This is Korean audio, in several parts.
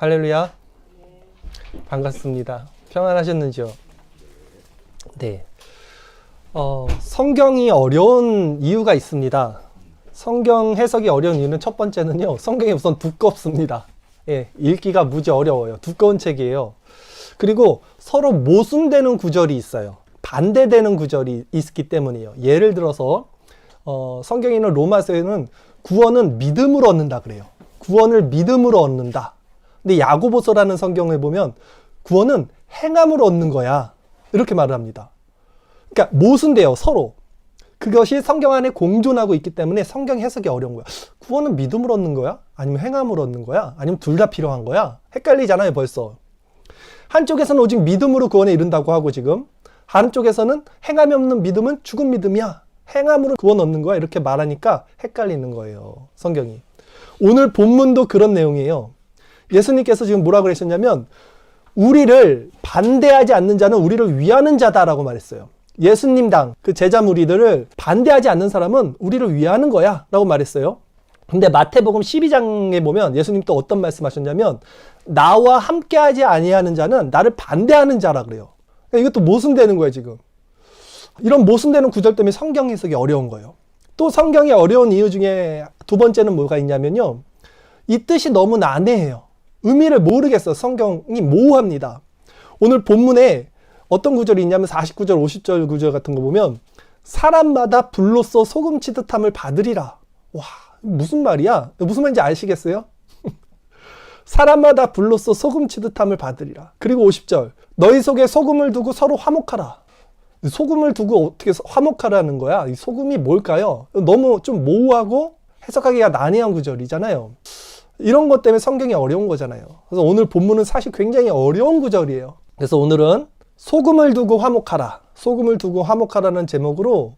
할렐루야. 반갑습니다. 평안하셨는지요? 네. 성경이 어려운 이유가 있습니다. 성경 해석이 어려운 이유는 첫 번째는요, 성경이 우선 두껍습니다. 예, 읽기가 무지 어려워요. 두꺼운 책이에요. 그리고 서로 모순되는 구절이 있어요. 반대되는 구절이 있기 때문이에요. 예를 들어서 성경에 있는 로마서에는 구원은 믿음으로 얻는다 그래요. 구원을 믿음으로 얻는다. 근데 야고보서라는 성경을 보면 구원은 행함으로 얻는 거야. 이렇게 말을 합니다. 그러니까 모순돼요, 서로. 그것이 성경 안에 공존하고 있기 때문에 성경 해석이 어려운 거야. 구원은 믿음으로 얻는 거야? 아니면 행함으로 얻는 거야? 아니면 둘 다 필요한 거야? 헷갈리잖아요, 벌써. 한쪽에서는 오직 믿음으로 구원에 이른다고 하고 지금 한쪽에서는 행함이 없는 믿음은 죽은 믿음이야. 행함으로 구원 얻는 거야. 이렇게 말하니까 헷갈리는 거예요, 성경이. 오늘 본문도 그런 내용이에요. 예수님께서 지금 뭐라고 그러셨냐면 우리를 반대하지 않는 자는 우리를 위하는 자다라고 말했어요. 예수님당 그 제자 무리들을 반대하지 않는 사람은 우리를 위하는 거야 라고 말했어요. 근데 마태복음 12장에 보면 예수님 또 어떤 말씀하셨냐면 나와 함께하지 아니하는 자는 나를 반대하는 자라 그래요. 그러니까 이것도 모순되는 거예요 지금. 이런 모순되는 구절 때문에 성경 해석이 어려운 거예요. 또 성경이 어려운 이유 중에 두 번째는 뭐가 있냐면요, 이 뜻이 너무 난해해요. 의미를 모르겠어. 성경이 모호합니다. 오늘 본문에 어떤 구절이 있냐면 49절 50절 구절 같은 거 보면 사람마다 불로써 소금 치듯함을 받으리라. 와, 무슨 말이야? 무슨 말인지 아시겠어요? 사람마다 불로써 소금 치듯함을 받으리라. 그리고 50절 너희 속에 소금을 두고 서로 화목하라. 소금을 두고 어떻게 화목하라는 거야? 이 소금이 뭘까요? 너무 좀 모호하고 해석하기가 난해한 구절이잖아요. 이런 것 때문에 성경이 어려운 거잖아요. 그래서 오늘 본문은 사실 굉장히 어려운 구절이에요. 그래서 오늘은 소금을 두고 화목하라. 소금을 두고 화목하라는 제목으로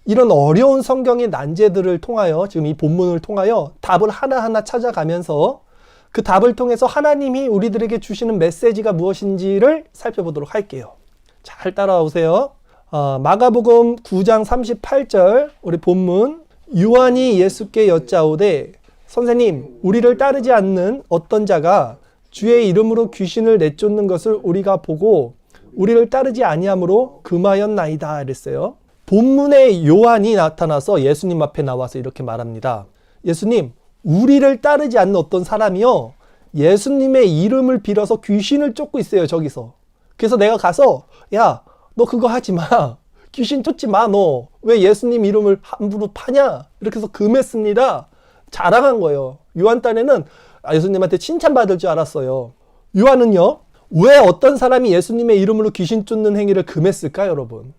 이런 어려운 성경의 난제들을 통하여 지금 이 본문을 통하여 답을 하나하나 찾아가면서 그 답을 통해서 하나님이 우리들에게 주시는 메시지가 무엇인지를 살펴보도록 할게요. 잘 따라오세요. 마가복음 9장 38절 우리 본문 요한이 예수께 여짜오되 선생님, 우리를 따르지 않는 어떤 자가 주의 이름으로 귀신을 내쫓는 것을 우리가 보고 우리를 따르지 아니함으로 금하였나이다 이랬어요. 본문에 요한이 나타나서 예수님 앞에 나와서 이렇게 말합니다. 예수님, 우리를 따르지 않는 어떤 사람이요, 예수님의 이름을 빌어서 귀신을 쫓고 있어요, 저기서. 그래서 내가 가서 야, 너 그거 하지 마. 귀신 쫓지 마, 너. 왜 예수님 이름을 함부로 파냐? 이렇게 해서 금했습니다. 자랑한 거예요. 요한 딴에는 예수님한테 칭찬받을 줄 알았어요. 요한은요, 왜 어떤 사람이 예수님의 이름으로 귀신 쫓는 행위를 금했을까, 여러분?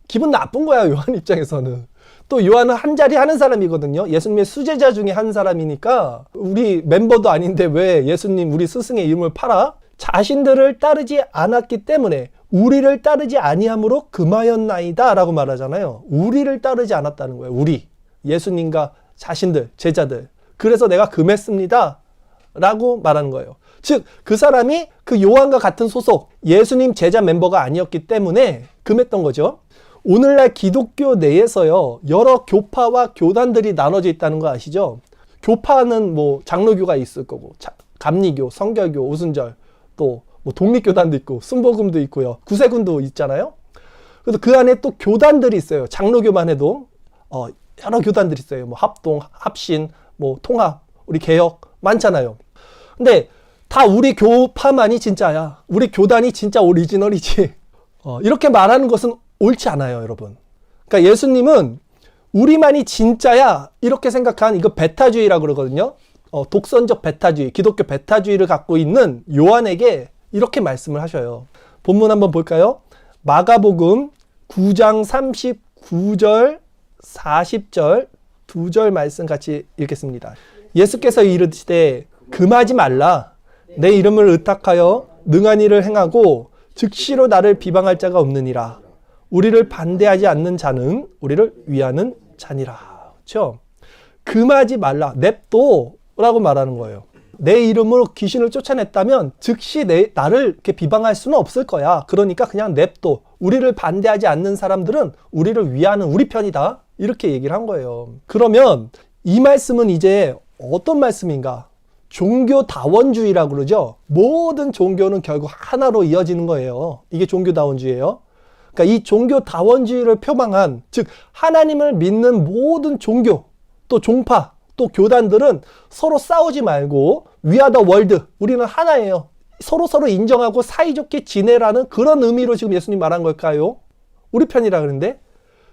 기분 나쁜 거야, 요한 입장에서는. 또 요한은 한 자리 하는 사람이거든요. 예수님의 수제자 중에 한 사람이니까 우리 멤버도 아닌데 왜 예수님 우리 스승의 이름을 팔아? 자신들을 따르지 않았기 때문에 우리를 따르지 아니함으로 금하였나이다 라고 말하잖아요. 우리를 따르지 않았다는 거예요. 우리. 예수님과 자신들, 제자들. 그래서 내가 금했습니다 라고 말하는 거예요. 즉, 그 사람이 그 요한과 같은 소속 예수님 제자 멤버가 아니었기 때문에 금했던 거죠. 오늘날 기독교 내에서요, 여러 교파와 교단들이 나눠져 있다는 거 아시죠? 교파는 뭐 장로교가 있을 거고, 감리교, 성결교, 오순절, 또 뭐 독립교단도 있고 순복음도 있고요, 구세군도 있잖아요. 그래서 그 안에 또 교단들이 있어요. 장로교만 해도 여러 교단들이 있어요. 뭐 합동, 합신, 뭐 통합, 우리 개혁 많잖아요. 근데 다 우리 교파만이 진짜야. 우리 교단이 진짜 오리지널이지. 이렇게 말하는 것은 옳지 않아요, 여러분. 그러니까 예수님은 우리만이 진짜야 이렇게 생각한, 이거 베타주의라고 그러거든요. 독선적 베타주의, 기독교 베타주의를 갖고 있는 요한에게 이렇게 말씀을 하셔요. 본문 한번 볼까요? 마가복음 9장 39절 40절 두 절 말씀 같이 읽겠습니다. 예수께서 이르시되 금하지 말라. 내 이름을 의탁하여 능한 일을 행하고 즉시로 나를 비방할 자가 없느니라. 우리를 반대하지 않는 자는 우리를 위하는 자니라. 그렇죠? 금하지 말라. 냅둬 라고 말하는 거예요. 내 이름으로 귀신을 쫓아냈다면 즉시 나를 이렇게 비방할 수는 없을 거야. 그러니까 그냥 냅둬. 우리를 반대하지 않는 사람들은 우리를 위하는 우리 편이다. 이렇게 얘기를 한 거예요. 그러면 이 말씀은 이제 어떤 말씀인가? 종교다원주의라고 그러죠. 모든 종교는 결국 하나로 이어지는 거예요. 이게 종교다원주의예요. 그러니까 이 종교다원주의를 표방한, 즉 하나님을 믿는 모든 종교, 또 종파, 또 교단들은 서로 싸우지 말고 We are the world, 우리는 하나예요. 서로 인정하고 사이좋게 지내라는 그런 의미로 지금 예수님 말한 걸까요? 우리 편이라 그러는데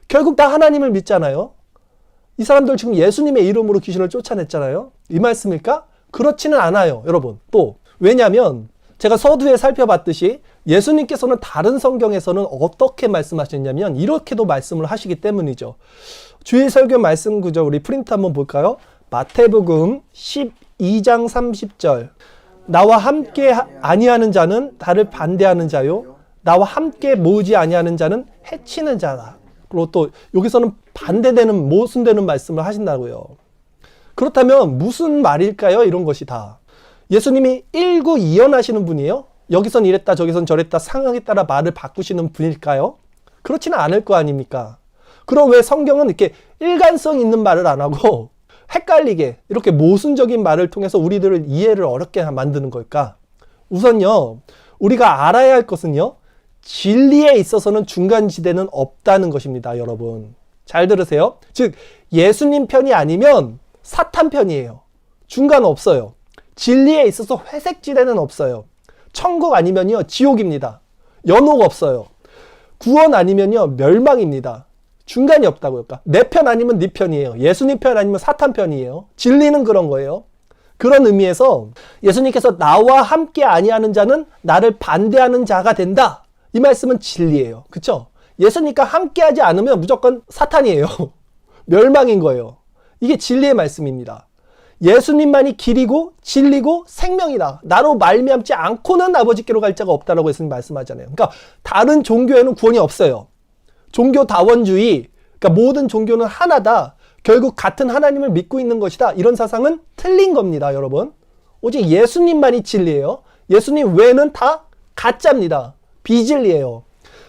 결국 다 하나님을 믿잖아요. 이 사람들 지금 예수님의 이름으로 귀신을 쫓아냈잖아요. 이 말씀일까? 그렇지는 않아요, 여러분. 또 왜냐하면 제가 서두에 살펴봤듯이 예수님께서는 다른 성경에서는 어떻게 말씀하셨냐면 이렇게도 말씀을 하시기 때문이죠. 주일 설교 말씀 구절 우리 프린트 한번 볼까요? 마태복음 12장 30절. 나와 함께 아니하는 자는 나를 반대하는 자요, 나와 함께 모으지 아니하는 자는 해치는 자다. 그리고 또 여기서는 반대되는, 모순되는 말씀을 하신다고요. 그렇다면 무슨 말일까요? 이런 것이 다. 예수님이 일구이연하시는 분이에요? 여기선 이랬다 저기선 저랬다 상황에 따라 말을 바꾸시는 분일까요? 그렇지는 않을 거 아닙니까? 그럼 왜 성경은 이렇게 일관성 있는 말을 안 하고 헷갈리게 이렇게 모순적인 말을 통해서 우리들을 이해를 어렵게 만드는 걸까? 우선요, 우리가 알아야 할 것은요, 진리에 있어서는 중간지대는 없다는 것입니다, 여러분. 잘 들으세요. 즉 예수님 편이 아니면 사탄 편이에요. 중간 없어요. 진리에 있어서 회색지대는 없어요. 천국 아니면요 지옥입니다. 연옥 없어요. 구원 아니면요 멸망입니다. 중간이 없다고요. 내 편 아니면 네 편이에요. 예수님 편 아니면 사탄 편이에요. 진리는 그런 거예요. 그런 의미에서 예수님께서 나와 함께 아니하는 자는 나를 반대하는 자가 된다. 이 말씀은 진리예요. 그렇죠? 예수님과 함께하지 않으면 무조건 사탄이에요. 멸망인 거예요. 이게 진리의 말씀입니다. 예수님만이 길이고 진리고 생명이다. 나로 말미암지 않고는 아버지께로 갈 자가 없다라고 예수님 말씀하잖아요. 그러니까 다른 종교에는 구원이 없어요. 종교다원주의, 그러니까 모든 종교는 하나다. 결국 같은 하나님을 믿고 있는 것이다. 이런 사상은 틀린 겁니다, 여러분. 오직 예수님만이 진리예요. 예수님 외에는 다 가짜입니다. 비진리예요.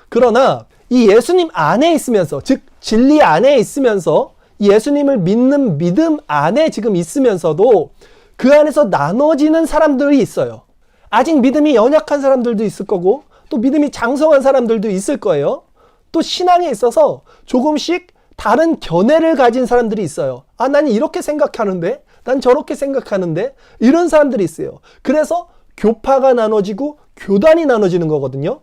그러나 이 예수님 안에 있으면서, 즉 진리 안에 있으면서 예수님을 믿는 믿음 안에 지금 있으면서도 그 안에서 나눠지는 사람들이 있어요. 아직 믿음이 연약한 사람들도 있을 거고 또 믿음이 장성한 사람들도 있을 거예요. 또 신앙에 있어서 조금씩 다른 견해를 가진 사람들이 있어요. 아, 난 이렇게 생각하는데, 난 저렇게 생각하는데, 이런 사람들이 있어요. 그래서 교파가 나눠지고 교단이 나눠지는 거거든요.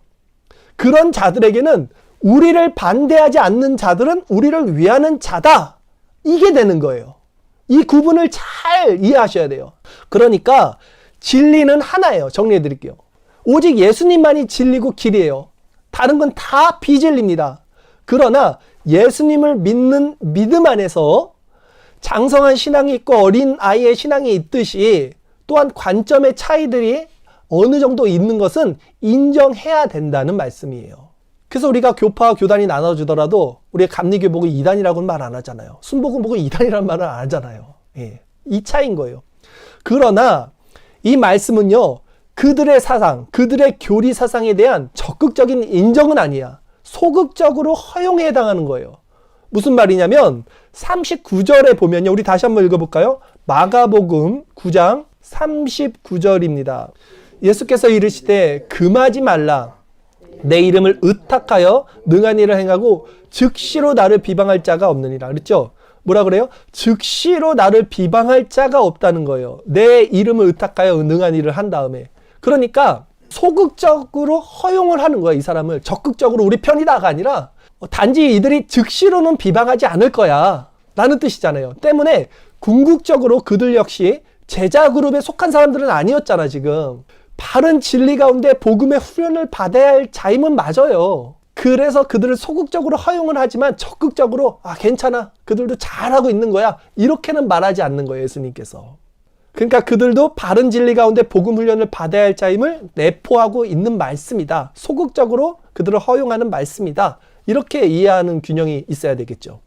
그런 자들에게는 우리를 반대하지 않는 자들은 우리를 위하는 자다. 이게 되는 거예요. 이 구분을 잘 이해하셔야 돼요. 그러니까 진리는 하나예요. 정리해 드릴게요. 오직 예수님만이 진리고 길이에요. 다른 건 다 비진리입니다. 그러나 예수님을 믿는 믿음 안에서 장성한 신앙이 있고 어린 아이의 신앙이 있듯이 또한 관점의 차이들이 어느 정도 있는 것은 인정해야 된다는 말씀이에요. 그래서 우리가 교파와 교단이 나눠주더라도 우리가 감리교복을 2단이라고는 말 안 하잖아요. 순복음복을 2단이라는 말을 안 하잖아요. 예, 이 차이인 거예요. 그러나 이 말씀은요, 그들의 사상, 그들의 교리 사상에 대한 적극적인 인정은 아니야. 소극적으로 허용에 해당하는 거예요. 무슨 말이냐면 39절에 보면요, 우리 다시 한번 읽어볼까요? 마가복음 9장 39절입니다. 예수께서 이르시되 금하지 말라. 내 이름을 의탁하여 능한 일을 행하고 즉시로 나를 비방할 자가 없느니라. 그랬죠? 뭐라 그래요? 즉시로 나를 비방할 자가 없다는 거예요. 내 이름을 의탁하여 능한 일을 한 다음에. 그러니까 소극적으로 허용을 하는 거야, 이 사람을. 적극적으로 우리 편이다가 아니라 단지 이들이 즉시로는 비방하지 않을 거야 라는 뜻이잖아요. 때문에 궁극적으로 그들 역시 제자 그룹에 속한 사람들은 아니었잖아. 지금 바른 진리 가운데 복음의 훈련을 받아야 할 자임은 맞아요. 그래서 그들을 소극적으로 허용을 하지만 적극적으로 괜찮아, 그들도 잘하고 있는 거야, 이렇게는 말하지 않는 거예요, 예수님께서. 그러니까 그들도 바른 진리 가운데 복음 훈련을 받아야 할 자임을 내포하고 있는 말씀이다. 소극적으로 그들을 허용하는 말씀이다. 이렇게 이해하는 균형이 있어야 되겠죠.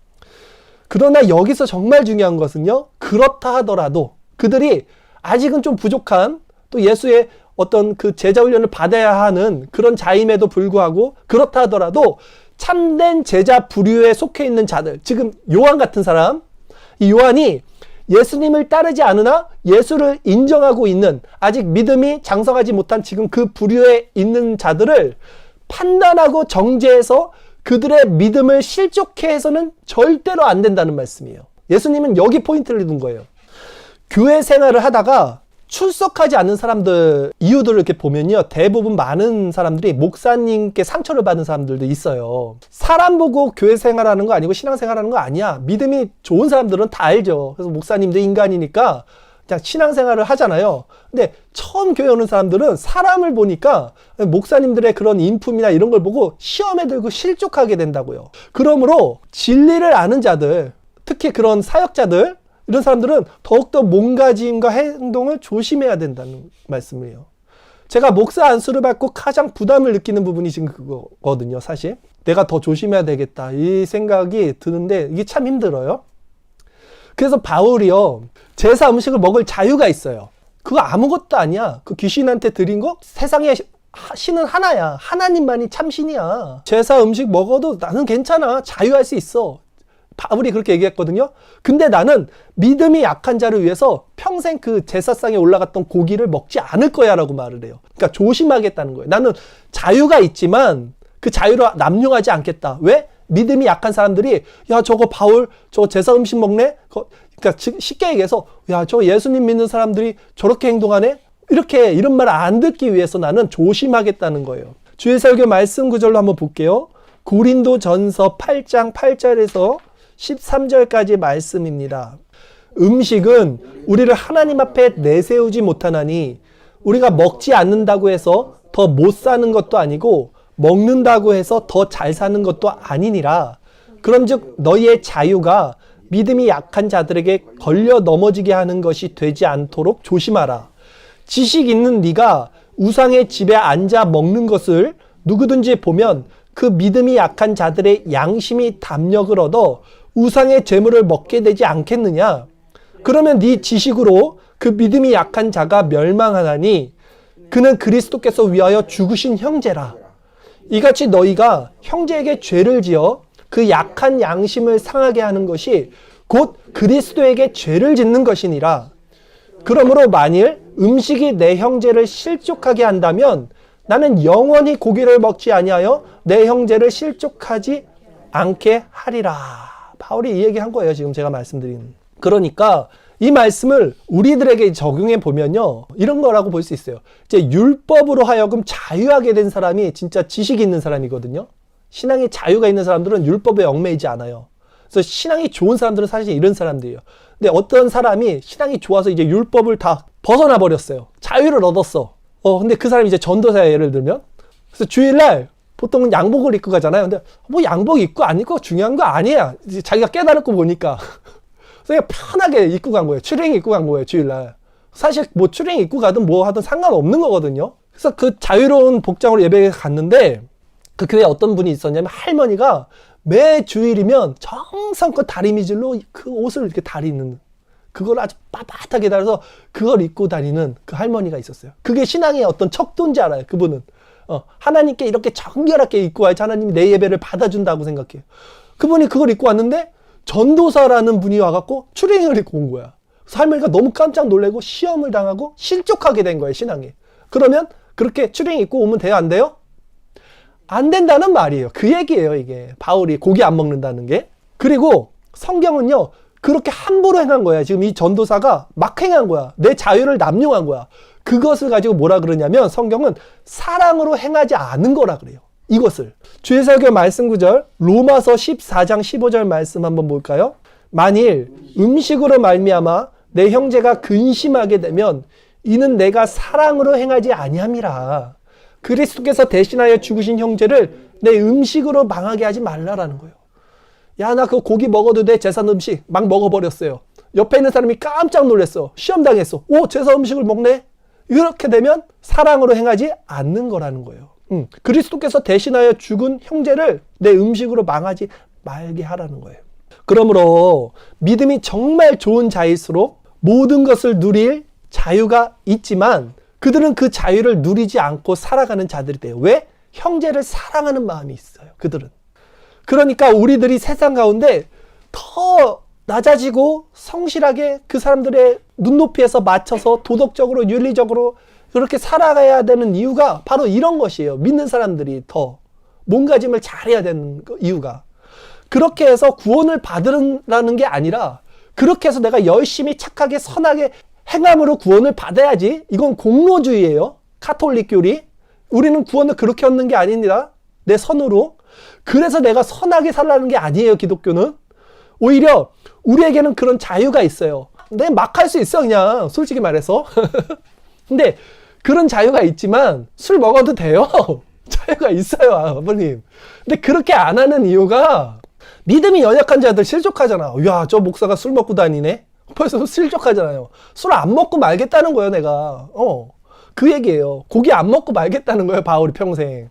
그러나 여기서 정말 중요한 것은요, 그렇다 하더라도 그들이 아직은 좀 부족한, 또 예수의 어떤 그 제자 훈련을 받아야 하는 그런 자임에도 불구하고 그렇다 하더라도 참된 제자 부류에 속해 있는 자들, 지금 요한 같은 사람, 이 요한이 예수님을 따르지 않으나 예수를 인정하고 있는, 아직 믿음이 장성하지 못한 지금 그 부류에 있는 자들을 판단하고 정죄해서 그들의 믿음을 실족해 해서는 절대로 안 된다는 말씀이에요. 예수님은 여기 포인트를 둔 거예요. 교회 생활을 하다가 출석하지 않는 사람들 이유들을 이렇게 보면요, 대부분 많은 사람들이 목사님께 상처를 받은 사람들도 있어요. 사람 보고 교회 생활하는 거 아니고 신앙생활하는 거 아니야. 믿음이 좋은 사람들은 다 알죠. 그래서 목사님도 인간이니까 그냥 신앙생활을 하잖아요. 근데 처음 교회 오는 사람들은 사람을 보니까 목사님들의 그런 인품이나 이런 걸 보고 시험에 들고 실족하게 된다고요. 그러므로 진리를 아는 자들, 특히 그런 사역자들, 이런 사람들은 더욱더 몸가짐과 행동을 조심해야 된다는 말씀이에요. 제가 목사 안수를 받고 가장 부담을 느끼는 부분이 지금 그거거든요. 사실 내가 더 조심해야 되겠다 이 생각이 드는데 이게 참 힘들어요. 그래서 바울이요, 제사 음식을 먹을 자유가 있어요. 그거 아무것도 아니야. 그 귀신한테 드린 거 세상에 신은 하나야. 하나님만이 참 신이야. 제사 음식 먹어도 나는 괜찮아. 자유할 수 있어. 바울이 그렇게 얘기했거든요. 근데 나는 믿음이 약한 자를 위해서 평생 그 제사상에 올라갔던 고기를 먹지 않을 거야 라고 말을 해요. 그러니까 조심하겠다는 거예요. 나는 자유가 있지만 그 자유를 남용하지 않겠다. 왜? 믿음이 약한 사람들이 야 저거 바울 저거 제사 음식 먹네? 그러니까 쉽게 얘기해서 야 저 예수님 믿는 사람들이 저렇게 행동하네? 이렇게 이런 말 안 듣기 위해서 나는 조심하겠다는 거예요. 주의 설교 말씀 구절로 한번 볼게요. 고린도전서 8장 8절에서 13절까지 말씀입니다. 음식은 우리를 하나님 앞에 내세우지 못하나니 우리가 먹지 않는다고 해서 더 못 사는 것도 아니고 먹는다고 해서 더 잘 사는 것도 아니니라. 그런즉 너희의 자유가 믿음이 약한 자들에게 걸려 넘어지게 하는 것이 되지 않도록 조심하라. 지식 있는 네가 우상의 집에 앉아 먹는 것을 누구든지 보면 그 믿음이 약한 자들의 양심이 담력을 얻어 우상의 재물을 먹게 되지 않겠느냐? 그러면 네 지식으로 그 믿음이 약한 자가 멸망하나니 그는 그리스도께서 위하여 죽으신 형제라. 이같이 너희가 형제에게 죄를 지어 그 약한 양심을 상하게 하는 것이 곧 그리스도에게 죄를 짓는 것이니라. 그러므로 만일 음식이 내 형제를 실족하게 한다면 나는 영원히 고기를 먹지 아니하여 내 형제를 실족하지 않게 하리라. 바울이 이 얘기한 거예요. 지금 제가 말씀드린. 그러니까 이 말씀을 우리들에게 적용해 보면요, 이런 거라고 볼 수 있어요. 이제 율법으로 하여금 자유하게 된 사람이 진짜 지식이 있는 사람이거든요. 신앙에 자유가 있는 사람들은 율법에 얽매이지 않아요. 그래서 신앙이 좋은 사람들은 사실 이런 사람들이에요. 근데 어떤 사람이 신앙이 좋아서 이제 율법을 다 벗어나 버렸어요. 자유를 얻었어. 근데 그 사람이 이제 전도사야, 예를 들면. 그래서 주일날 보통은 양복을 입고 가잖아요. 근데 뭐 양복 입고 안 입고 중요한 거 아니야. 이제 자기가 깨달았고 보니까. 그래서 그냥 편하게 입고 간 거예요. 추리닝 입고 간 거예요, 주일날. 사실 뭐 추리닝 입고 가든 뭐 하든 상관없는 거거든요. 그래서 그 자유로운 복장으로 예배에 갔는데 그 교회에 어떤 분이 있었냐면 할머니가 매 주일이면 정성껏 다리미질로 그 옷을 이렇게 다리는, 그걸 아주 빳빳하게 달아서 그걸 입고 다니는 그 할머니가 있었어요. 그게 신앙의 어떤 척도인지 알아요, 그분은. 하나님께 이렇게 정결하게 입고 와야지 하나님이 내 예배를 받아준다고 생각해요. 그분이 그걸 입고 왔는데 전도사라는 분이 와갖고 추리닝을 입고 온 거야. 그래서 할머니가 너무 깜짝 놀래고 시험을 당하고 실족하게 된 거예요, 신앙에. 그러면 그렇게 추리닝 입고 오면 돼요, 안 돼요? 안 된다는 말이에요. 그 얘기예요, 이게. 바울이 고기 안 먹는다는 게. 그리고 성경은요, 그렇게 함부로 행한 거야. 지금 이 전도사가 막 행한 거야. 내 자유를 남용한 거야. 그것을 가지고 뭐라 그러냐면 성경은 사랑으로 행하지 않은 거라 그래요. 이것을. 주의 설교 말씀 구절 로마서 14장 15절 말씀 한번 볼까요? 만일 음식으로 말미암아 내 형제가 근심하게 되면 이는 내가 사랑으로 행하지 아니함이라. 그리스도께서 대신하여 죽으신 형제를 내 음식으로 망하게 하지 말라라는 거예요. 야, 나 그 고기 먹어도 돼. 제사 음식 막 먹어버렸어요. 옆에 있는 사람이 깜짝 놀랐어. 시험 당했어. 오, 제사 음식을 먹네. 이렇게 되면 사랑으로 행하지 않는 거라는 거예요. 그리스도께서 대신하여 죽은 형제를 내 음식으로 망하지 말게 하라는 거예요. 그러므로 믿음이 정말 좋은 자일수록 모든 것을 누릴 자유가 있지만 그들은 그 자유를 누리지 않고 살아가는 자들이 돼요. 왜? 형제를 사랑하는 마음이 있어요, 그들은. 그러니까 우리들이 세상 가운데 더 낮아지고 성실하게 그 사람들의 눈높이에서 맞춰서 도덕적으로 윤리적으로 그렇게 살아가야 되는 이유가 바로 이런 것이에요. 믿는 사람들이 더 몸가짐을 잘해야 되는 이유가. 그렇게 해서 구원을 받으라는 게 아니라 그렇게 해서 내가 열심히 착하게 선하게 행함으로 구원을 받아야지. 이건 공로주의예요. 카톨릭 교리. 우리는 구원을 그렇게 얻는 게 아닙니다. 내 선으로. 그래서 내가 선하게 살라는 게 아니에요. 기독교는. 오히려 우리에게는 그런 자유가 있어요. 내가 막 할 수 있어 그냥 솔직히 말해서. 근데 그런 자유가 있지만 술 먹어도 돼요. 자유가 있어요 아버님. 근데 그렇게 안 하는 이유가 믿음이 연약한 자들 실족하잖아. 야, 저 목사가 술 먹고 다니네. 벌써 실족하잖아요. 술 안 먹고 말겠다는 거예요 내가. 그 얘기예요. 고기 안 먹고 말겠다는 거예요 바울이 평생.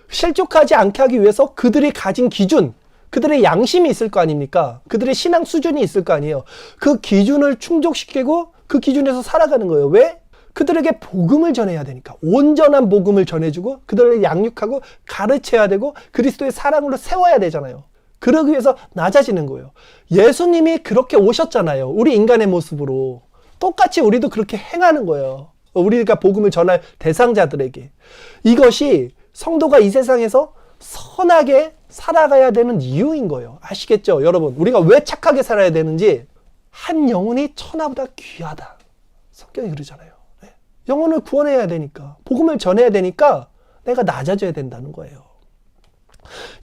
실족하지 않게 하기 위해서 그들이 가진 기준, 그들의 양심이 있을 거 아닙니까? 그들의 신앙 수준이 있을 거 아니에요. 그 기준을 충족시키고 그 기준에서 살아가는 거예요. 왜? 그들에게 복음을 전해야 되니까. 온전한 복음을 전해주고 그들을 양육하고 가르쳐야 되고 그리스도의 사랑으로 세워야 되잖아요. 그러기 위해서 낮아지는 거예요. 예수님이 그렇게 오셨잖아요. 우리 인간의 모습으로. 똑같이 우리도 그렇게 행하는 거예요. 우리가 복음을 전할 대상자들에게. 이것이 성도가 이 세상에서 선하게 살아가야 되는 이유인 거예요. 아시겠죠? 여러분, 우리가 왜 착하게 살아야 되는지. 한 영혼이 천하보다 귀하다. 성경이 그러잖아요. 영혼을 구원해야 되니까, 복음을 전해야 되니까 내가 낮아져야 된다는 거예요.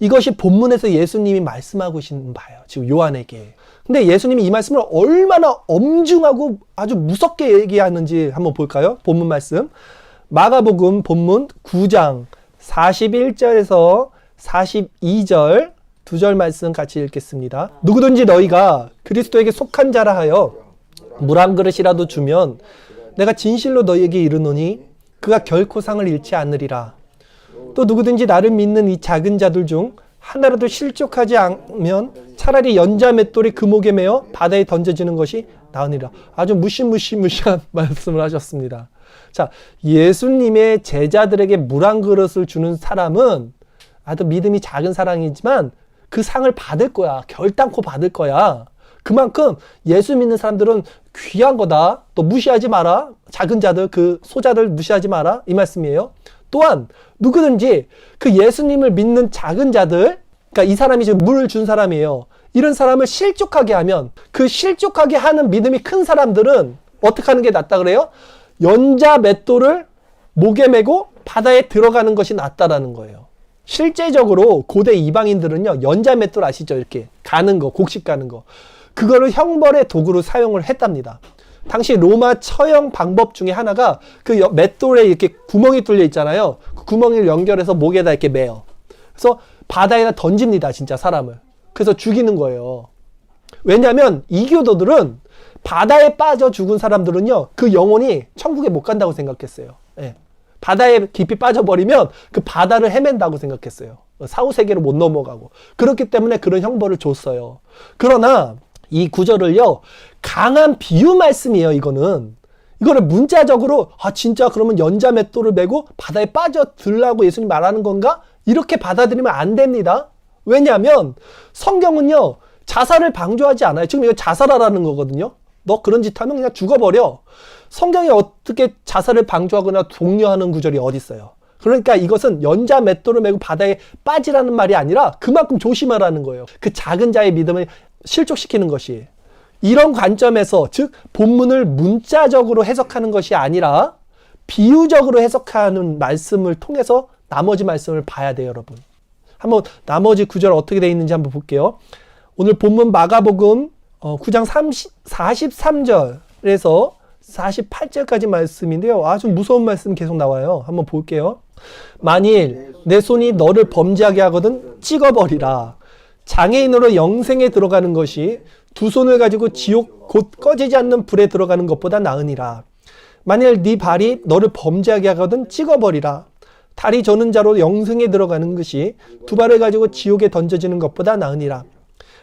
이것이 본문에서 예수님이 말씀하고 계신 바예요. 지금 요한에게. 근데 예수님이 이 말씀을 얼마나 엄중하고 아주 무섭게 얘기하는지 한번 볼까요? 본문 말씀. 마가복음 본문 9장 41절에서 42절 두 절 말씀 같이 읽겠습니다. 누구든지 너희가 그리스도에게 속한 자라 하여 물 한 그릇이라도 주면 내가 진실로 너희에게 이르노니 그가 결코 상을 잃지 않으리라. 또 누구든지 나를 믿는 이 작은 자들 중 하나라도 실족하지 않으면 차라리 연자 맷돌이 그 목에 매어 바다에 던져지는 것이 나으니라. 아주 무시무시한 말씀을 하셨습니다. 자, 예수님의 제자들에게 물 한 그릇을 주는 사람은 아주 믿음이 작은 사람이지만 그 상을 받을 거야. 결단코 받을 거야. 그만큼 예수 믿는 사람들은 귀한 거다. 또 무시하지 마라. 작은 자들, 그 소자들 무시하지 마라. 이 말씀이에요. 또한 누구든지 그 예수님을 믿는 작은 자들, 그러니까 이 사람이 지금 물을 준 사람이에요. 이런 사람을 실족하게 하면 그 실족하게 하는 믿음이 큰 사람들은 어떻게 하는 게 낫다 그래요? 연자 맷돌을 목에 메고 바다에 들어가는 것이 낫다라는 거예요. 실제적으로 고대 이방인들은요, 연자 맷돌 아시죠? 이렇게 가는 거, 곡식 가는 거. 그거를 형벌의 도구로 사용을 했답니다. 당시 로마 처형 방법 중에 하나가 그 맷돌에 이렇게 구멍이 뚫려 있잖아요. 그 구멍을 연결해서 목에다 이렇게 매요. 그래서 바다에다 던집니다, 진짜 사람을. 그래서 죽이는 거예요. 왜냐하면 이교도들은 바다에 빠져 죽은 사람들은요, 그 영혼이 천국에 못 간다고 생각했어요. 예. 바다에 깊이 빠져버리면 그 바다를 헤맨다고 생각했어요. 사후세계로 못 넘어가고. 그렇기 때문에 그런 형벌을 줬어요. 그러나 이 구절을요, 강한 비유 말씀이에요, 이거는. 이거를 문자적으로, 진짜 그러면 연자 맷돌을 메고 바다에 빠져들라고 예수님 말하는 건가? 이렇게 받아들이면 안 됩니다. 왜냐하면 성경은요, 자살을 방조하지 않아요. 지금 이거 자살하라는 거거든요. 너 그런 짓 하면 그냥 죽어버려. 성경이 어떻게 자살을 방조하거나 독려하는 구절이 어디 있어요? 그러니까 이것은 연자 맷돌을 메고 바다에 빠지라는 말이 아니라 그만큼 조심하라는 거예요. 그 작은 자의 믿음을 실족시키는 것이. 이런 관점에서, 즉 본문을 문자적으로 해석하는 것이 아니라 비유적으로 해석하는 말씀을 통해서 나머지 말씀을 봐야 돼요, 여러분. 한번 나머지 구절 어떻게 되어 있는지 한번 볼게요. 오늘 본문 마가복음 9장 43절에서 48절까지 말씀인데요. 아주 무서운 말씀 계속 나와요. 한번 볼게요. 만일 내 손이 너를 범죄하게 하거든 찍어버리라. 장애인으로 영생에 들어가는 것이 두 손을 가지고 지옥 곧 꺼지지 않는 불에 들어가는 것보다 나으니라. 만일 네 발이 너를 범죄하게 하거든 찍어버리라. 다리 저는 자로 영생에 들어가는 것이 두 발을 가지고 지옥에 던져지는 것보다 나으니라.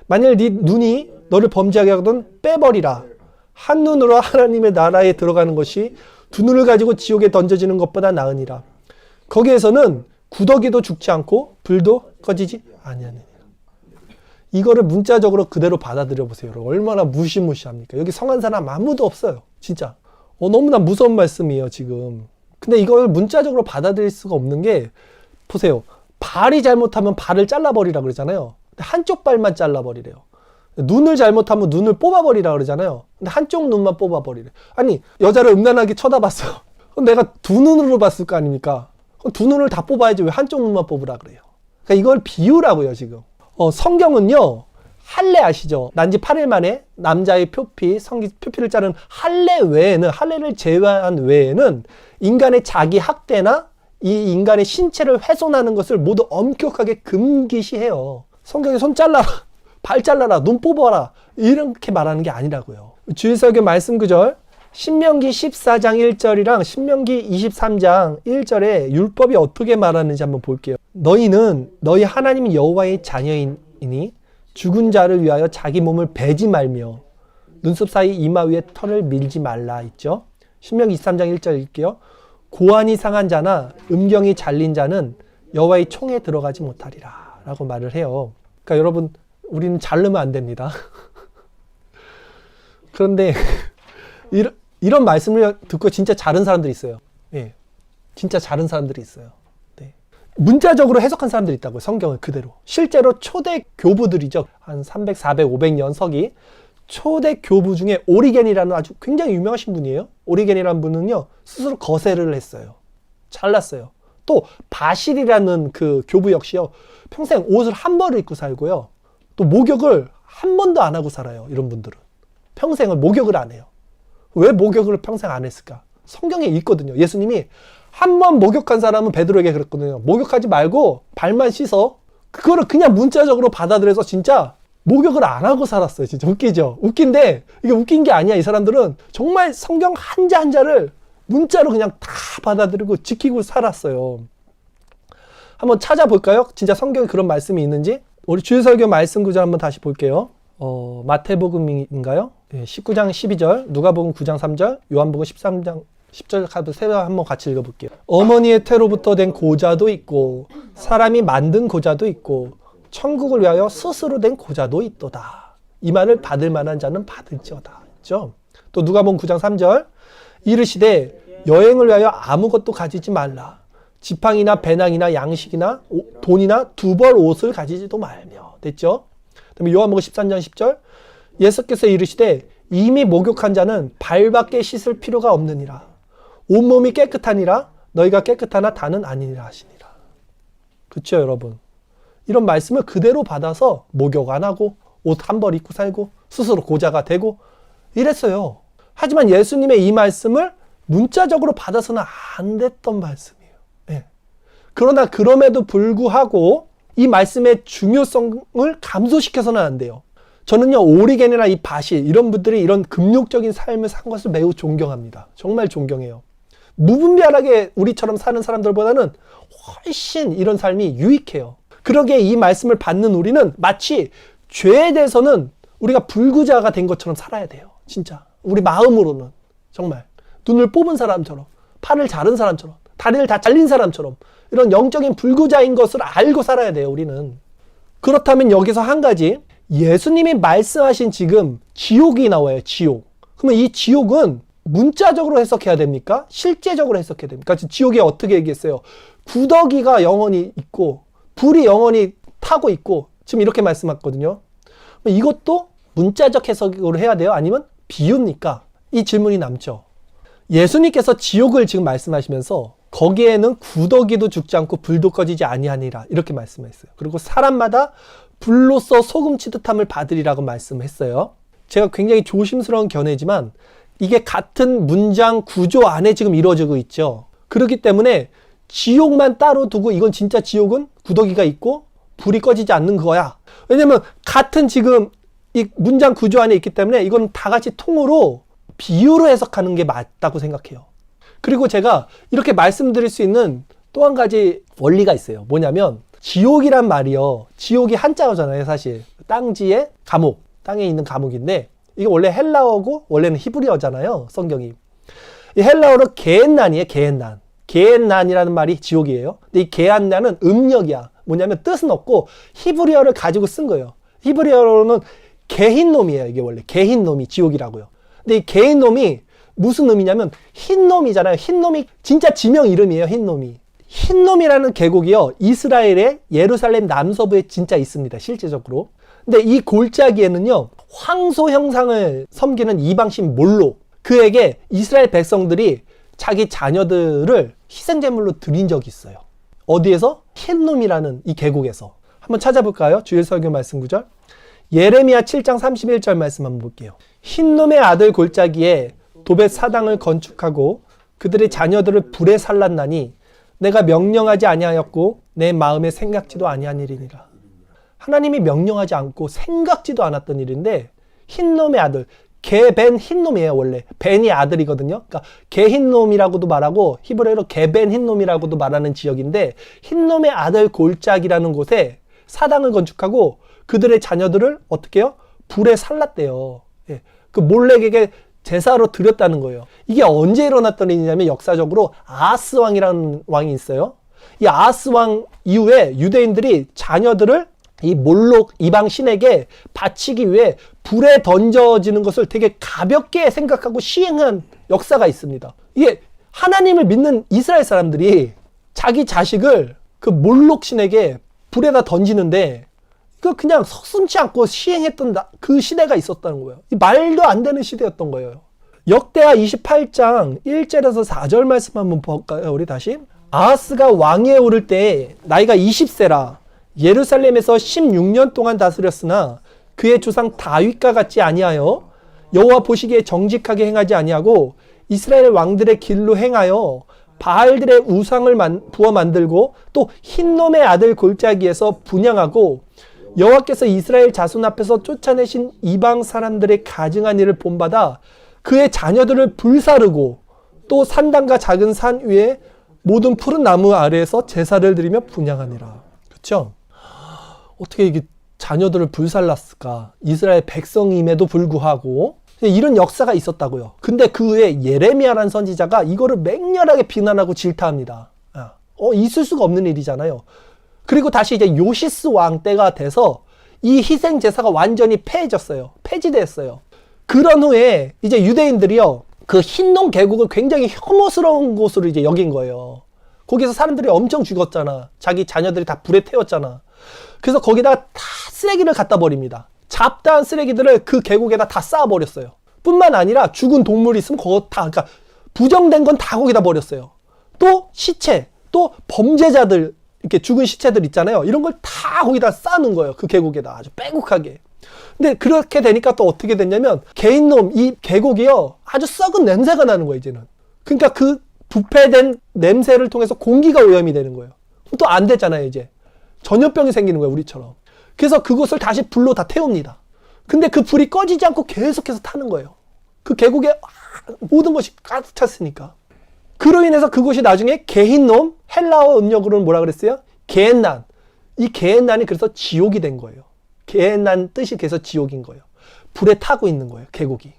만일 네 눈이 너를 범죄하게 하거든 빼버리라. 한 눈으로 하나님의 나라에 들어가는 것이 두 눈을 가지고 지옥에 던져지는 것보다 나으니라. 거기에서는 구더기도 죽지 않고 불도 꺼지지 아니하느니라. 이거를 문자적으로 그대로 받아들여 보세요. 얼마나 무시무시합니까? 여기 성한 사람 아무도 없어요. 진짜. 너무나 무서운 말씀이에요, 지금. 근데 이걸 문자적으로 받아들일 수가 없는 게, 보세요. 발이 잘못하면 발을 잘라버리라 그러잖아요. 근데 한쪽 발만 잘라버리래요. 눈을 잘못하면 눈을 뽑아버리라 그러잖아요. 근데 한쪽 눈만 뽑아버리래. 아니, 여자를 음란하게 쳐다봤어. 그럼 내가 두 눈으로 봤을 거 아닙니까? 그럼 두 눈을 다 뽑아야지 왜 한쪽 눈만 뽑으라 그래요. 그러니까 이걸 비유라고요, 지금. 성경은요, 할례 아시죠? 난지 8일 만에 남자의 표피를 자른 할례를 제외한 외에는 인간의 자기 학대나 이 인간의 신체를 훼손하는 것을 모두 엄격하게 금기시해요. 성경에 손 잘라라, 발 잘라라, 눈 뽑아라 이렇게 말하는 게 아니라고요. 주일설교 말씀 구절 신명기 14장 1절이랑 신명기 23장 1절에 율법이 어떻게 말하는지 한번 볼게요. 너희는 너희 하나님 여호와의 자녀이니 죽은 자를 위하여 자기 몸을 베지 말며 눈썹 사이 이마 위에 털을 밀지 말라 있죠. 신명기 23장 1절 읽게요. 고안이 상한 자나 음경이 잘린 자는 여호와의 총에 들어가지 못하리라 라고 말을 해요. 그러니까 여러분, 우리는 자르면 안 됩니다. 그런데 이런 말씀을 듣고 진짜 자른 사람들이 있어요. 예, 진짜 자른 사람들이 있어요. 네. 문자적으로 해석한 사람들이 있다고요. 성경을 그대로. 실제로 초대 교부들이죠. 한 300, 400, 500년 서기 초대 교부 중에 오리겐이라는 아주 굉장히 유명하신 분이에요. 오리겐이라는 분은요, 스스로 거세를 했어요. 잘랐어요. 또 바실이라는 그 교부 역시요, 평생 옷을 한 벌을 입고 살고요. 또 목욕을 한 번도 안 하고 살아요. 이런 분들은 평생을 목욕을 안 해요. 왜 목욕을 평생 안 했을까? 성경에 있거든요. 예수님이 한 번 목욕한 사람은 베드로에게 그랬거든요. 목욕하지 말고 발만 씻어. 그거를 그냥 문자적으로 받아들여서 진짜 목욕을 안 하고 살았어요. 진짜 웃기죠? 웃긴데 이게 웃긴 게 아니야. 이 사람들은 정말 성경 한자 한자를 문자로 그냥 다 받아들이고 지키고 살았어요. 한번 찾아볼까요? 진짜 성경에 그런 말씀이 있는지. 우리 주일설교 말씀 구절 한번 다시 볼게요. 마태복음인가요? 19장 12절, 누가복음 9장 3절, 요한복음 13장 10절 한번 같이 읽어볼게요. 어머니의 태로부터 된 고자도 있고 사람이 만든 고자도 있고 천국을 위하여 스스로 된 고자도 있도다. 이 말을 받을 만한 자는 받을지어다. 그렇죠? 또 누가복음 9장 3절, 이르시되 여행을 위하여 아무것도 가지지 말라. 지팡이나 배낭이나 양식이나 돈이나 두 벌 옷을 가지지도 말며. 됐죠? 그다음에 요한복음 13장 10절, 예수께서 이르시되 이미 목욕한 자는 발밖에 씻을 필요가 없느니라. 온몸이 깨끗하니라. 너희가 깨끗하나 다는 아니니라 하시니라. 그렇죠, 여러분? 이런 말씀을 그대로 받아서 목욕 안 하고 옷 한 벌 입고 살고 스스로 고자가 되고 이랬어요. 하지만 예수님의 이 말씀을 문자적으로 받아서는 안 됐던 말씀이에요. 네. 그러나 그럼에도 불구하고 이 말씀의 중요성을 감소시켜서는 안 돼요. 저는요, 오리겐이나 이 바실 이런 분들이 이런 금욕적인 삶을 산 것을 매우 존경합니다. 정말 존경해요. 무분별하게 우리처럼 사는 사람들보다는 훨씬 이런 삶이 유익해요. 그러기에 이 말씀을 받는 우리는 마치 죄에 대해서는 우리가 불구자가 된 것처럼 살아야 돼요. 진짜 우리 마음으로는 정말 눈을 뽑은 사람처럼, 팔을 자른 사람처럼, 다리를 다 잘린 사람처럼 이런 영적인 불구자인 것을 알고 살아야 돼요. 우리는. 그렇다면 여기서 한 가지, 예수님이 말씀하신 지금 지옥이 나와요. 지옥. 그러면 이 지옥은 문자적으로 해석해야 됩니까? 실제적으로 해석해야 됩니까? 지옥이 어떻게 얘기했어요? 구더기가 영원히 있고 불이 영원히 타고 있고 지금 이렇게 말씀하거든요. 이것도 문자적 해석으로 해야 돼요? 아니면 비유입니까? 이 질문이 남죠. 예수님께서 지옥을 지금 말씀하시면서 거기에는 구더기도 죽지 않고 불도 꺼지지 아니하니라 이렇게 말씀했어요. 그리고 사람마다 불로써 소금 치듯함을 받으리라고 말씀했어요. 제가 굉장히 조심스러운 견해지만 이게 같은 문장 구조 안에 지금 이루어지고 있죠. 그렇기 때문에 지옥만 따로 두고 이건 진짜 지옥은 구더기가 있고 불이 꺼지지 않는 거야. 왜냐면 같은 지금 이 문장 구조 안에 있기 때문에 이건 다 같이 통으로 비유로 해석하는 게 맞다고 생각해요. 그리고 제가 이렇게 말씀드릴 수 있는 또 한 가지 원리가 있어요. 뭐냐면 지옥이란 말이요. 지옥이 한자어잖아요, 사실. 땅지의 감옥, 땅에 있는 감옥인데 이게 원래 헬라어고 원래는 히브리어잖아요, 성경이. 이 헬라어로 게엔난이에요, 게엔난. 게엔난이라는 말이 지옥이에요. 근데 이 게엔난은 음력이야. 뭐냐면 뜻은 없고 히브리어를 가지고 쓴 거예요. 히브리어로는 개흰놈이에요. 이게 원래 개흰놈이 지옥이라고요. 근데 이 개흰놈이 무슨 놈이냐면 흰놈이잖아요. 흰놈이 진짜 지명 이름이에요. 흰놈이. 흰놈이라는 계곡이요, 이스라엘의 예루살렘 남서부에 진짜 있습니다. 실제적으로. 근데 이 골짜기에는요, 황소 형상을 섬기는 이방신 몰록, 그에게 이스라엘 백성들이 자기 자녀들을 희생제물로 드린 적이 있어요. 어디에서? 흰놈이라는 이 계곡에서. 한번 찾아볼까요? 주일 설교 말씀 구절. 예레미야 7장 31절 말씀 한번 볼게요. 흰놈의 아들 골짜기에 도벳 사당을 건축하고 그들의 자녀들을 불에 살랐나니 내가 명령하지 아니하였고 내 마음에 생각지도 아니한 일이니라. 하나님이 명령하지 않고 생각지도 않았던 일인데, 흰놈의 아들, 개벤 흰놈이에요. 원래 벤이 아들이거든요. 그러니까 개흰놈이라고도 말하고 히브리어로 개벤 흰놈이라고도 말하는 지역인데, 흰놈의 아들 골짜기라는 곳에 사당을 건축하고 그들의 자녀들을 어떻게 해요? 불에 살랐대요. 예. 그 몰렉에게 제사로 드렸다는 거예요. 이게 언제 일어났던 일이냐면, 역사적으로 아하스 왕이라는 왕이 있어요. 이 아하스 왕 이후에 유대인들이 자녀들을 이 몰록 이방 신에게 바치기 위해 불에 던져지는 것을 되게 가볍게 생각하고 시행한 역사가 있습니다. 이게 하나님을 믿는 이스라엘 사람들이 자기 자식을 그 몰록 신에게 불에다 던지는데, 그 그냥 서슴지 않고 시행했던 그 시대가 있었다는 거예요. 말도 안 되는 시대였던 거예요. 역대하 28장 1절에서 4절 말씀 한번 볼까요? 우리 다시. 아하스가 왕위에 오를 때 나이가 20세라 예루살렘에서 16년 동안 다스렸으나 그의 조상 다윗과 같지 아니하여 여호와 보시기에 정직하게 행하지 아니하고 이스라엘 왕들의 길로 행하여 바알들의 우상을 부어 만들고 또 흰놈의 아들 골짜기에서 분향하고 여호와께서 이스라엘 자손 앞에서 쫓아내신 이방 사람들의 가증한 일을 본받아 그의 자녀들을 불사르고 또 산당과 작은 산 위에 모든 푸른 나무 아래에서 제사를 드리며 분향하니라. 그렇죠? 어떻게 이게 자녀들을 불살랐을까? 이스라엘 백성임에도 불구하고 이런 역사가 있었다고요. 근데 그 후에 예레미야라는 선지자가 이거를 맹렬하게 비난하고 질타합니다. 있을 수가 없는 일이잖아요. 그리고 다시 이제 요시스 왕 때가 돼서 이 희생 제사가 완전히 폐지됐어요. 그런 후에 이제 유대인들이요, 그 흰놈 계곡을 굉장히 혐오스러운 곳으로 이제 여긴 거예요. 거기서 사람들이 엄청 죽었잖아. 자기 자녀들이 다 불에 태웠잖아. 그래서 거기다가 다 쓰레기를 갖다 버립니다. 잡다한 쓰레기들을 그 계곡에다 다 쌓아버렸어요. 뿐만 아니라 죽은 동물이 있으면 그거 다, 그러니까 부정된 건 다 거기다 버렸어요. 또 시체, 또 범죄자들, 이렇게 죽은 시체들 있잖아요. 이런 걸 다 거기다 쌓아놓은 거예요. 그 계곡에다 아주 빼곡하게. 근데 그렇게 되니까 또 어떻게 됐냐면, 개인놈 이 계곡이요, 아주 썩은 냄새가 나는 거예요, 이제는. 그러니까 그 부패된 냄새를 통해서 공기가 오염이 되는 거예요. 또 안 되잖아요, 이제. 전염병이 생기는 거예요, 우리처럼. 그래서 그것을 다시 불로 다 태웁니다. 근데 그 불이 꺼지지 않고 계속해서 타는 거예요. 그 계곡에 모든 것이 가득 찼으니까. 그로 인해서 그곳이 나중에 개흰놈, 헬라어 음력으로는 뭐라 그랬어요? 게엔난. 이 게엔난이 그래서 지옥이 된 거예요. 게엔난 뜻이 그래서 지옥인 거예요. 불에 타고 있는 거예요, 계곡이.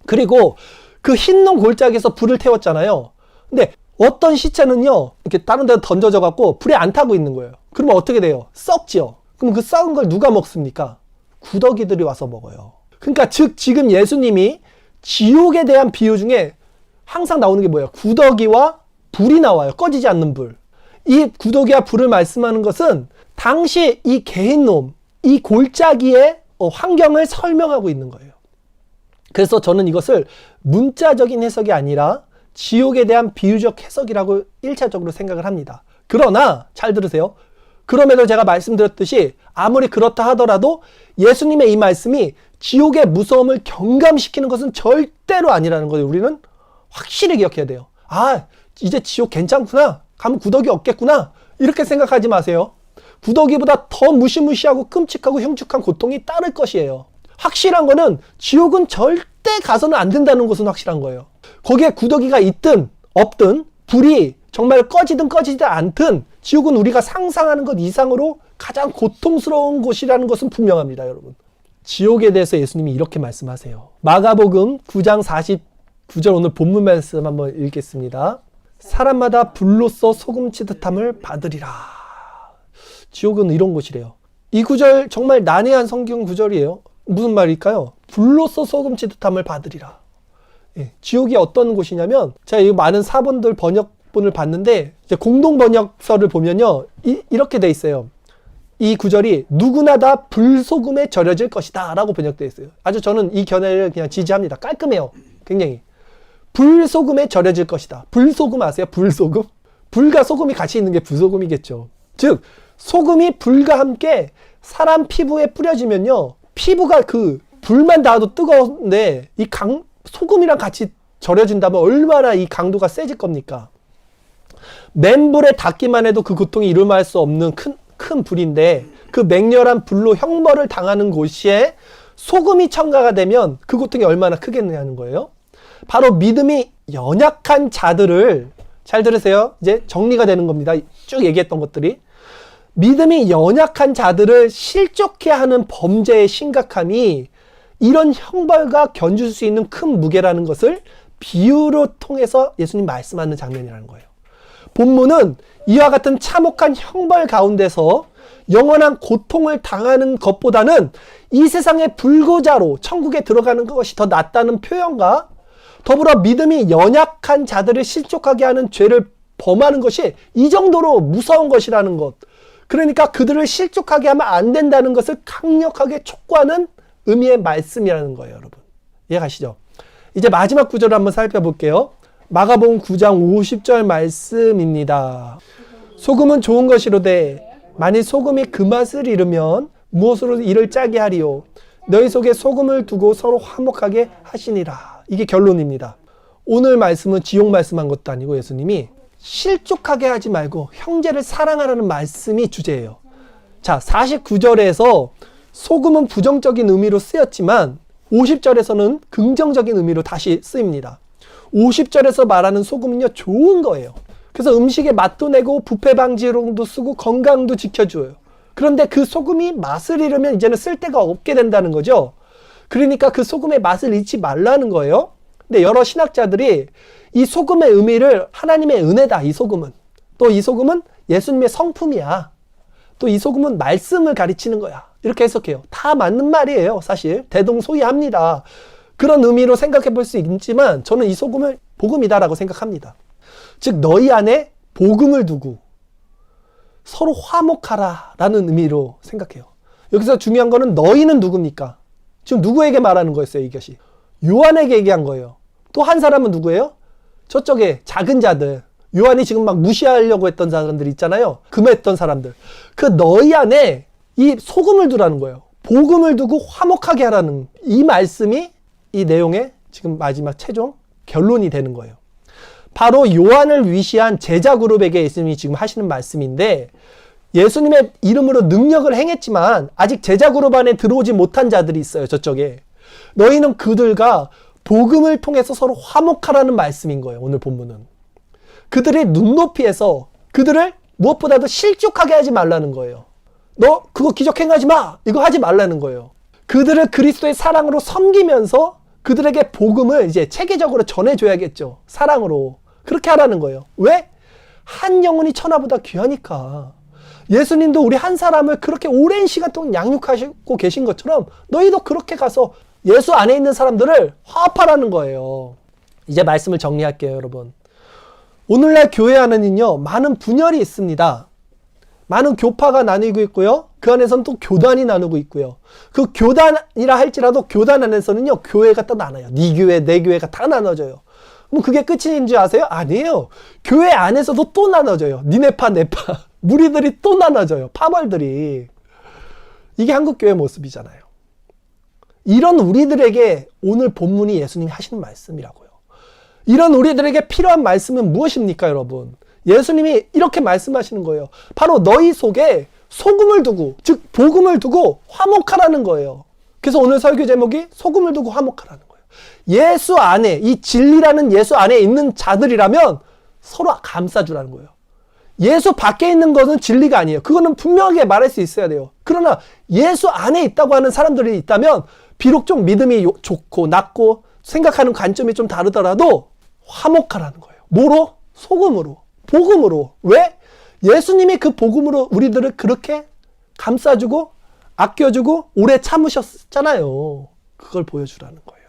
그리고 그 흰놈 골짜기에서 불을 태웠잖아요. 근데 어떤 시체는요, 이렇게 다른 데로 던져져 갖고 불에 안 타고 있는 거예요. 그러면 어떻게 돼요? 썩지요. 그럼 그 썩은 걸 누가 먹습니까? 구더기들이 와서 먹어요. 그러니까 즉 지금 예수님이 지옥에 대한 비유 중에 항상 나오는 게 뭐예요? 구더기와 불이 나와요. 꺼지지 않는 불. 이 구더기와 불을 말씀하는 것은 당시 이 개흰놈, 이 골짜기의 환경을 설명하고 있는 거예요. 그래서 저는 이것을 문자적인 해석이 아니라 지옥에 대한 비유적 해석이라고 1차적으로 생각을 합니다. 그러나 잘 들으세요. 그럼에도 제가 말씀드렸듯이 아무리 그렇다 하더라도 예수님의 이 말씀이 지옥의 무서움을 경감시키는 것은 절대로 아니라는 것을 우리는 확실히 기억해야 돼요. 아, 이제 지옥 괜찮구나. 가면 구더기 없겠구나. 이렇게 생각하지 마세요. 구더기보다 더 무시무시하고 끔찍하고 흉측한 고통이 따를 것이에요. 확실한 거는 지옥은 절대 가서는 안 된다는 것은 확실한 거예요. 거기에 구더기가 있든 없든 불이 정말 꺼지든 꺼지지 않든 지옥은 우리가 상상하는 것 이상으로 가장 고통스러운 곳이라는 것은 분명합니다, 여러분. 지옥에 대해서 예수님이 이렇게 말씀하세요. 마가복음 9장 49절 오늘 본문 말씀 한번 읽겠습니다. 사람마다 불로써 소금치듯함을 받으리라. 지옥은 이런 곳이래요. 이 구절 정말 난해한 성경 구절이에요. 무슨 말일까요? 불로써 소금 치듯함을 받으리라. 예, 지옥이 어떤 곳이냐면, 제가 이 많은 사본들 번역본을 봤는데 이제 공동 번역서를 보면요, 이렇게 돼 있어요. 이 구절이 누구나 다 불소금에 절여질 것이다 라고 번역되어 있어요. 아주 저는 이 견해를 그냥 지지합니다. 깔끔해요. 굉장히. 불소금에 절여질 것이다. 불소금 아세요? 불소금? 불과 소금이 같이 있는 게 불소금이겠죠. 즉 소금이 불과 함께 사람 피부에 뿌려지면요, 피부가 그 불만 닿아도 뜨거운데 이 소금이랑 같이 절여진다면 얼마나 이 강도가 세질 겁니까? 맨불에 닿기만 해도 그 고통이 이루말 수 없는 큰 불인데, 그 맹렬한 불로 형벌을 당하는 곳에 소금이 첨가가 되면 그 고통이 얼마나 크겠느냐는 거예요. 바로 믿음이 연약한 자들을, 잘 들으세요. 이제 정리가 되는 겁니다. 쭉 얘기했던 것들이. 믿음이 연약한 자들을 실족해 하는 범죄의 심각함이 이런 형벌과 견줄 수 있는 큰 무게라는 것을 비유로 통해서 예수님 말씀하는 장면이라는 거예요. 본문은 이와 같은 참혹한 형벌 가운데서 영원한 고통을 당하는 것보다는 이 세상의 불구자로 천국에 들어가는 것이 더 낫다는 표현과 더불어 믿음이 연약한 자들을 실족하게 하는 죄를 범하는 것이 이 정도로 무서운 것이라는 것, 그러니까 그들을 실족하게 하면 안 된다는 것을 강력하게 촉구하는 의미의 말씀이라는 거예요. 여러분 이해가시죠? 이제 마지막 구절을 한번 살펴볼게요. 마가복음 9장 50절 말씀입니다. 소금은 좋은 것이로되 만일 소금이 그 맛을 잃으면 무엇으로 이를 짜게 하리요? 너희 속에 소금을 두고 서로 화목하게 하시니라. 이게 결론입니다. 오늘 말씀은 지옥 말씀한 것도 아니고 예수님이 실족하게 하지 말고 형제를 사랑하라는 말씀이 주제예요. 자, 49절에서 소금은 부정적인 의미로 쓰였지만 50절에서는 긍정적인 의미로 다시 쓰입니다. 50절에서 말하는 소금은요, 좋은 거예요. 그래서 음식에 맛도 내고 부패 방지용도 쓰고 건강도 지켜줘요. 그런데 그 소금이 맛을 잃으면 이제는 쓸데가 없게 된다는 거죠. 그러니까 그 소금의 맛을 잃지 말라는 거예요. 근데 여러 신학자들이 이 소금의 의미를 하나님의 은혜다, 이 소금은. 또 이 소금은 예수님의 성품이야. 또 이 소금은 말씀을 가르치는 거야. 이렇게 해석해요. 다 맞는 말이에요, 사실. 대동소이합니다. 그런 의미로 생각해 볼 수 있지만 저는 이 소금을 복음이다라고 생각합니다. 즉 너희 안에 복음을 두고 서로 화목하라 라는 의미로 생각해요. 여기서 중요한 거는 너희는 누굽니까? 지금 누구에게 말하는 거였어요, 이것이? 요한에게 얘기한 거예요. 또 한 사람은 누구예요? 저쪽에 작은 자들, 요한이 지금 막 무시하려고 했던 사람들 있잖아요. 금했던 사람들. 그 너희 안에 이 소금을 두라는 거예요. 복음을 두고 화목하게 하라는 이 말씀이 이 내용의 지금 마지막 최종 결론이 되는 거예요. 바로 요한을 위시한 제자 그룹에게 예수님이 지금 하시는 말씀인데, 예수님의 이름으로 능력을 행했지만 아직 제자 그룹 안에 들어오지 못한 자들이 있어요, 저쪽에. 너희는 그들과 복음을 통해서 서로 화목하라는 말씀인 거예요, 오늘 본문은. 그들의 눈높이에서 그들을 무엇보다도 실족하게 하지 말라는 거예요. 너 그거 기적 행하지 마! 이거 하지 말라는 거예요. 그들을 그리스도의 사랑으로 섬기면서 그들에게 복음을 이제 체계적으로 전해줘야겠죠. 사랑으로. 그렇게 하라는 거예요. 왜? 한 영혼이 천하보다 귀하니까. 예수님도 우리 한 사람을 그렇게 오랜 시간 동안 양육하시고 계신 것처럼 너희도 그렇게 가서 예수 안에 있는 사람들을 화합하라는 거예요. 이제 말씀을 정리할게요, 여러분. 오늘날 교회 안에는요, 많은 분열이 있습니다. 많은 교파가 나뉘고 있고요. 그 안에서는 또 교단이 나누고 있고요. 그 교단이라 할지라도 교단 안에서는요, 교회가 또 나눠요. 네 교회, 내 교회가 다 나눠져요. 그럼 그게 끝인 줄 아세요? 아니에요. 교회 안에서도 또 나눠져요. 니네 파, 내 파. 무리들이 또 나눠져요. 파벌들이. 이게 한국교회 모습이잖아요. 이런 우리들에게 오늘 본문이 예수님이 하시는 말씀이라고요. 이런 우리들에게 필요한 말씀은 무엇입니까, 여러분? 예수님이 이렇게 말씀하시는 거예요. 바로 너희 속에 소금을 두고, 즉 복음을 두고 화목하라는 거예요. 그래서 오늘 설교 제목이 소금을 두고 화목하라는 거예요. 예수 안에, 이 진리라는 예수 안에 있는 자들이라면 서로 감싸주라는 거예요. 예수 밖에 있는 것은 진리가 아니에요. 그거는 분명하게 말할 수 있어야 돼요. 그러나 예수 안에 있다고 하는 사람들이 있다면 비록 좀 믿음이 좋고 낮고 생각하는 관점이 좀 다르더라도 화목하라는 거예요. 뭐로? 소금으로, 복음으로. 왜? 예수님이 그 복음으로 우리들을 그렇게 감싸주고 아껴주고 오래 참으셨잖아요. 그걸 보여주라는 거예요.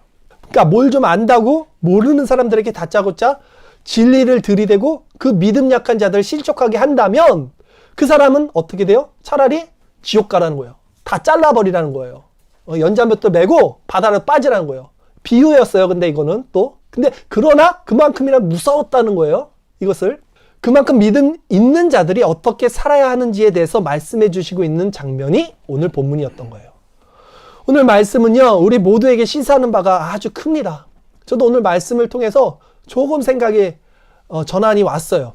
그러니까 뭘 좀 안다고 모르는 사람들에게 다짜고짜 진리를 들이대고 그 믿음 약한 자들을 실족하게 한다면 그 사람은 어떻게 돼요? 차라리 지옥 가라는 거예요. 다 잘라버리라는 거예요. 연자몇도 메고 바다로 빠지라는 거예요. 비유였어요. 근데 이거는 또. 근데 그러나 그만큼이나 무서웠다는 거예요. 이것을. 그만큼 믿음 있는 자들이 어떻게 살아야 하는지에 대해서 말씀해 주시고 있는 장면이 오늘 본문이었던 거예요. 오늘 말씀은요, 우리 모두에게 시사하는 바가 아주 큽니다. 저도 오늘 말씀을 통해서 조금 생각이 전환이 왔어요.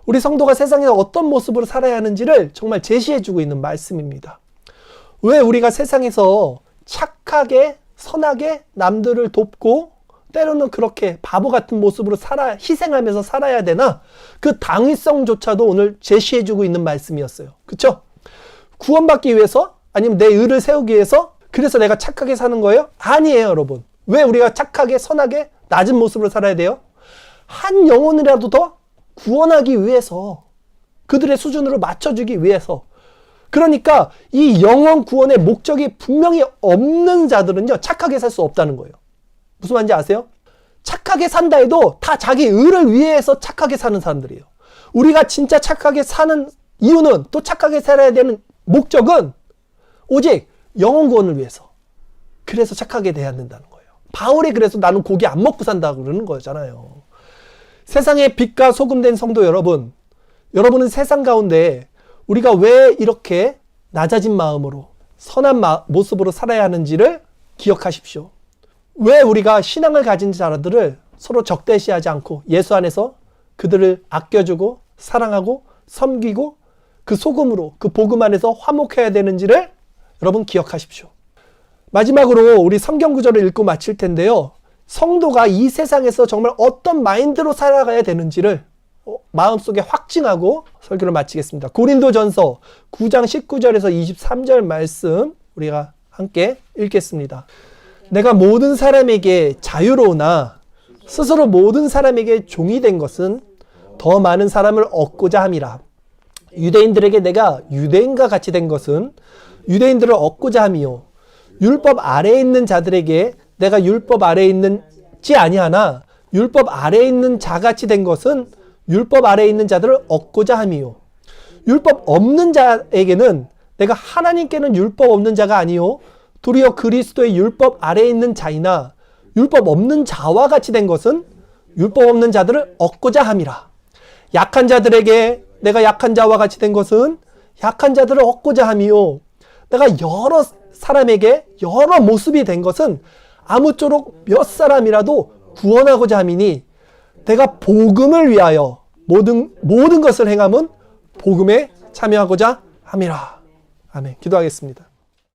우리 성도가 세상에서 어떤 모습으로 살아야 하는지를 정말 제시해 주고 있는 말씀입니다. 왜 우리가 세상에서 착하게, 선하게 남들을 돕고 때로는 그렇게 바보 같은 모습으로 희생하면서 살아야 되나? 그 당위성조차도 오늘 제시해 주고 있는 말씀이었어요. 그쵸? 구원받기 위해서? 아니면 내 의를 세우기 위해서? 그래서 내가 착하게 사는 거예요? 아니에요, 여러분. 왜 우리가 착하게, 선하게, 낮은 모습으로 살아야 돼요? 한 영혼이라도 더 구원하기 위해서, 그들의 수준으로 맞춰주기 위해서. 그러니까 이 영혼 구원의 목적이 분명히 없는 자들은요, 착하게 살 수 없다는 거예요. 무슨 말인지 아세요? 착하게 산다 해도 다 자기 의를 위해서 착하게 사는 사람들이에요. 우리가 진짜 착하게 사는 이유는, 또 착하게 살아야 되는 목적은 오직 영혼 구원을 위해서. 그래서 착하게 돼야 된다는 거예요. 바울이 그래서 나는 고기 안 먹고 산다고 그러는 거잖아요. 세상의 빛과 소금 된 성도 여러분, 여러분은 세상 가운데 우리가 왜 이렇게 낮아진 마음으로 선한 모습으로 살아야 하는지를 기억하십시오. 왜 우리가 신앙을 가진 자들을 서로 적대시하지 않고 예수 안에서 그들을 아껴주고 사랑하고 섬기고 그 소금으로, 그 복음 안에서 화목해야 되는지를 여러분 기억하십시오. 마지막으로 우리 성경 구절을 읽고 마칠 텐데요. 성도가 이 세상에서 정말 어떤 마인드로 살아가야 되는지를 마음속에 확증하고 설교를 마치겠습니다. 고린도전서 9장 19절에서 23절 말씀 우리가 함께 읽겠습니다. 내가 모든 사람에게 자유로우나 스스로 모든 사람에게 종이 된 것은 더 많은 사람을 얻고자 함이라. 유대인들에게 내가 유대인과 같이 된 것은 유대인들을 얻고자 함이요. 율법 아래에 있는 자들에게 내가 율법 아래에 있는지 아니하나 율법 아래에 있는 자같이 된 것은 율법 아래에 있는 자들을 얻고자 함이요. 율법 없는 자에게는 내가 하나님께는 율법 없는 자가 아니요 도리어 그리스도의 율법 아래에 있는 자이나 율법 없는 자와 같이 된 것은 율법 없는 자들을 얻고자 함이라. 약한 자들에게 내가 약한 자와 같이 된 것은 약한 자들을 얻고자 함이요. 내가 여러 사람에게 여러 모습이 된 것은 아무쪼록 몇 사람이라도 구원하고자 함이니 내가 복음을 위하여 모든 것을 행함은 복음에 참여하고자 함이라. 아멘. 기도하겠습니다.